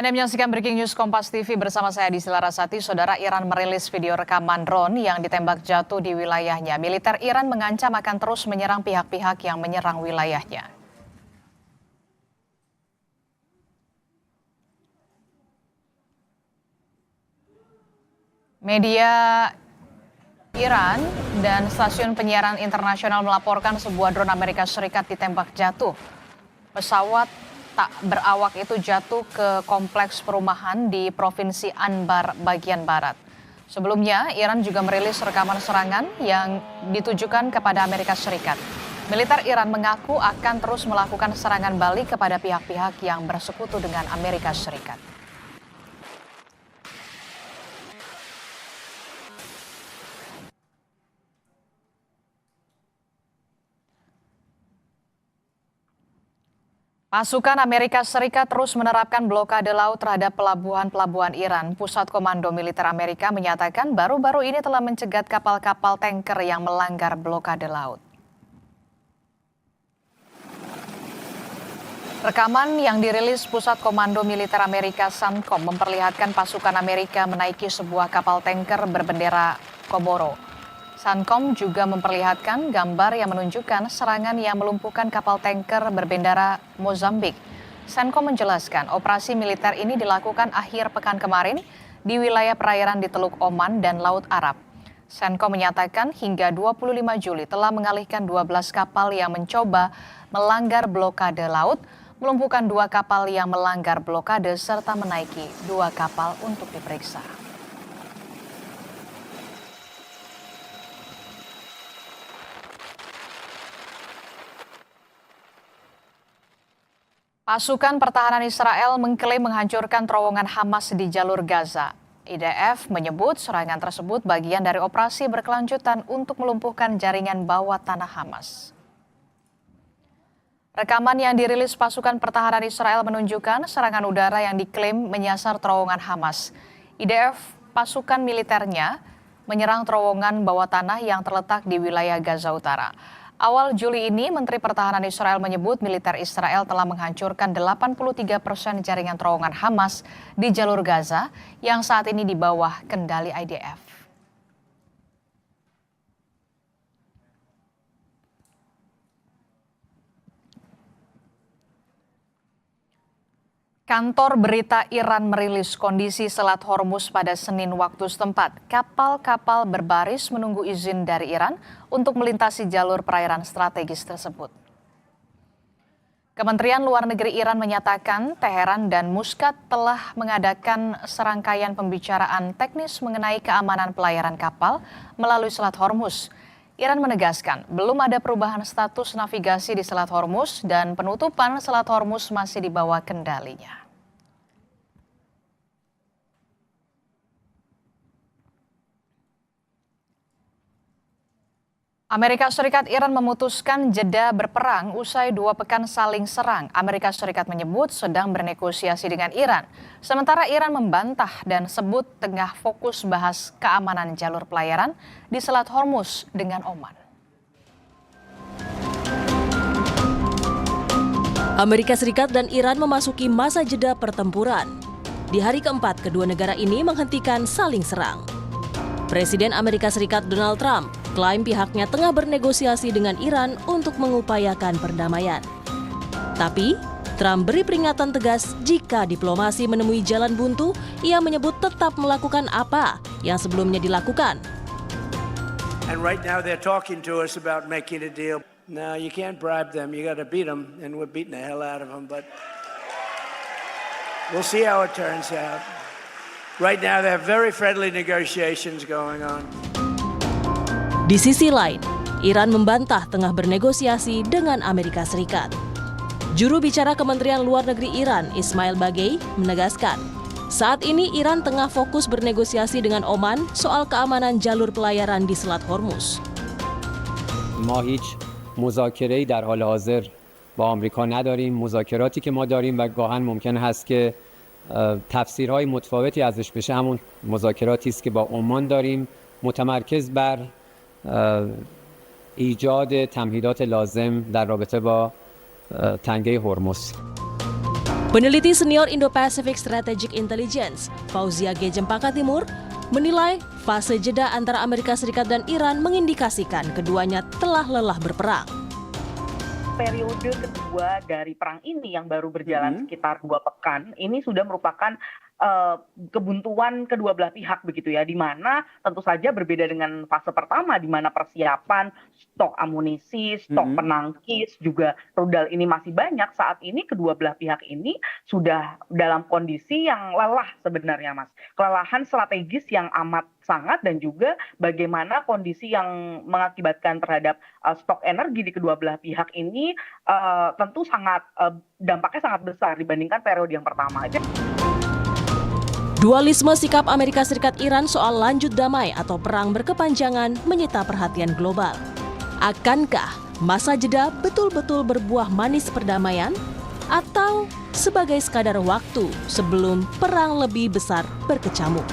Anda menyaksikan Breaking News Kompas TV bersama saya Disila Rasati. Saudara, Iran merilis video rekaman drone yang ditembak jatuh di wilayahnya. Militer Iran mengancam akan terus menyerang pihak-pihak yang menyerang wilayahnya. Media Iran dan stasiun penyiaran internasional melaporkan sebuah drone Amerika Serikat ditembak jatuh. Pesawat tak berawak itu jatuh ke kompleks perumahan di Provinsi Anbar bagian barat. Sebelumnya, Iran juga merilis rekaman serangan yang ditujukan kepada Amerika Serikat. Militer Iran mengaku akan terus melakukan serangan balik kepada pihak-pihak yang bersekutu dengan Amerika Serikat. Pasukan Amerika Serikat terus menerapkan blokade laut terhadap pelabuhan-pelabuhan Iran. Pusat Komando Militer Amerika menyatakan baru-baru ini telah mencegat kapal-kapal tanker yang melanggar blokade laut. Rekaman yang dirilis Pusat Komando Militer Amerika CENTCOM memperlihatkan pasukan Amerika menaiki sebuah kapal tanker berbendera Komoro. CENTCOM juga memperlihatkan gambar yang menunjukkan serangan yang melumpuhkan kapal tanker berbendera Mozambik. CENTCOM menjelaskan operasi militer ini dilakukan akhir pekan kemarin di wilayah perairan di Teluk Oman dan Laut Arab. CENTCOM menyatakan hingga 25 Juli telah mengalihkan 12 kapal yang mencoba melanggar blokade laut, melumpuhkan 2 kapal yang melanggar blokade serta menaiki 2 kapal untuk diperiksa. Pasukan pertahanan Israel mengklaim menghancurkan terowongan Hamas di jalur Gaza. IDF menyebut serangan tersebut bagian dari operasi berkelanjutan untuk melumpuhkan jaringan bawah tanah Hamas. Rekaman yang dirilis pasukan pertahanan Israel menunjukkan serangan udara yang diklaim menyasar terowongan Hamas. IDF, pasukan militernya, menyerang terowongan bawah tanah yang terletak di wilayah Gaza Utara. Awal Juli ini, Menteri Pertahanan Israel menyebut militer Israel telah menghancurkan 83% jaringan terowongan Hamas di jalur Gaza yang saat ini di bawah kendali IDF. Kantor berita Iran merilis kondisi Selat Hormuz pada Senin waktu setempat. Kapal-kapal berbaris menunggu izin dari Iran untuk melintasi jalur perairan strategis tersebut. Kementerian Luar Negeri Iran menyatakan Teheran dan Muscat telah mengadakan serangkaian pembicaraan teknis mengenai keamanan pelayaran kapal melalui Selat Hormuz. Iran menegaskan belum ada perubahan status navigasi di Selat Hormuz dan penutupan Selat Hormuz masih di bawah kendalinya. Amerika Serikat Iran memutuskan jeda berperang usai 2 pekan saling serang. Amerika Serikat menyebut sedang bernegosiasi dengan Iran. Sementara Iran membantah dan sebut tengah fokus bahas keamanan jalur pelayaran di Selat Hormuz dengan Oman. Amerika Serikat dan Iran memasuki masa jeda pertempuran. Di hari keempat, kedua negara ini menghentikan saling serang. Presiden Amerika Serikat Donald Trump klaim pihaknya tengah bernegosiasi dengan Iran untuk mengupayakan perdamaian. Tapi, Trump beri peringatan tegas jika diplomasi menemui jalan buntu, ia menyebut tetap melakukan apa yang sebelumnya dilakukan. And right now they're talking to us about making a deal. No, you can't bribe them. You got to beat them, and we're beating the hell out of them. But we'll see how it turns out. Right now, they have very friendly negotiations going on. Di sisi lain, Iran membantah tengah bernegosiasi dengan Amerika Serikat. Juru bicara Kementerian Luar Negeri Iran, Ismail Bagei, menegaskan, saat ini Iran tengah fokus bernegosiasi dengan Oman soal keamanan jalur pelayaran di Selat Hormuz. ما هیچ مذاکره‌ای در حال حاضر با آمریکا نداریم. مذاکراتی که ما داریم و گاهن ممکن هست که تفسیرهای متفاوتی ازش بشه همون مذاکراتی است که با عمان داریم متمرکز بر ایجاد تمهیدات لازم در رابطه با تنگه هرمز. Peneliti senior Indo-Pacific Strategic Intelligence, Fauzia G. Cempaka Timur, menilai fase jeda antara Amerika Serikat dan Iran mengindikasikan keduanya telah lelah berperang. Periode kedua dari perang ini yang baru berjalan sekitar 2 pekan, ini sudah merupakan kebuntuan kedua belah pihak begitu ya, di mana tentu saja berbeda dengan fase pertama di mana persiapan stok amunisi, stok penangkis juga rudal ini masih banyak. Saat ini kedua belah pihak ini sudah dalam kondisi yang lelah sebenarnya, Mas. Kelelahan strategis yang amat sangat, dan juga bagaimana kondisi yang mengakibatkan terhadap stok energi di kedua belah pihak ini tentu sangat dampaknya sangat besar dibandingkan periode yang pertama. Dualisme sikap Amerika Serikat Iran soal lanjut damai atau perang berkepanjangan menyita perhatian global. Akankah masa jeda betul-betul berbuah manis perdamaian, atau sebagai sekadar waktu sebelum perang lebih besar berkecamuk?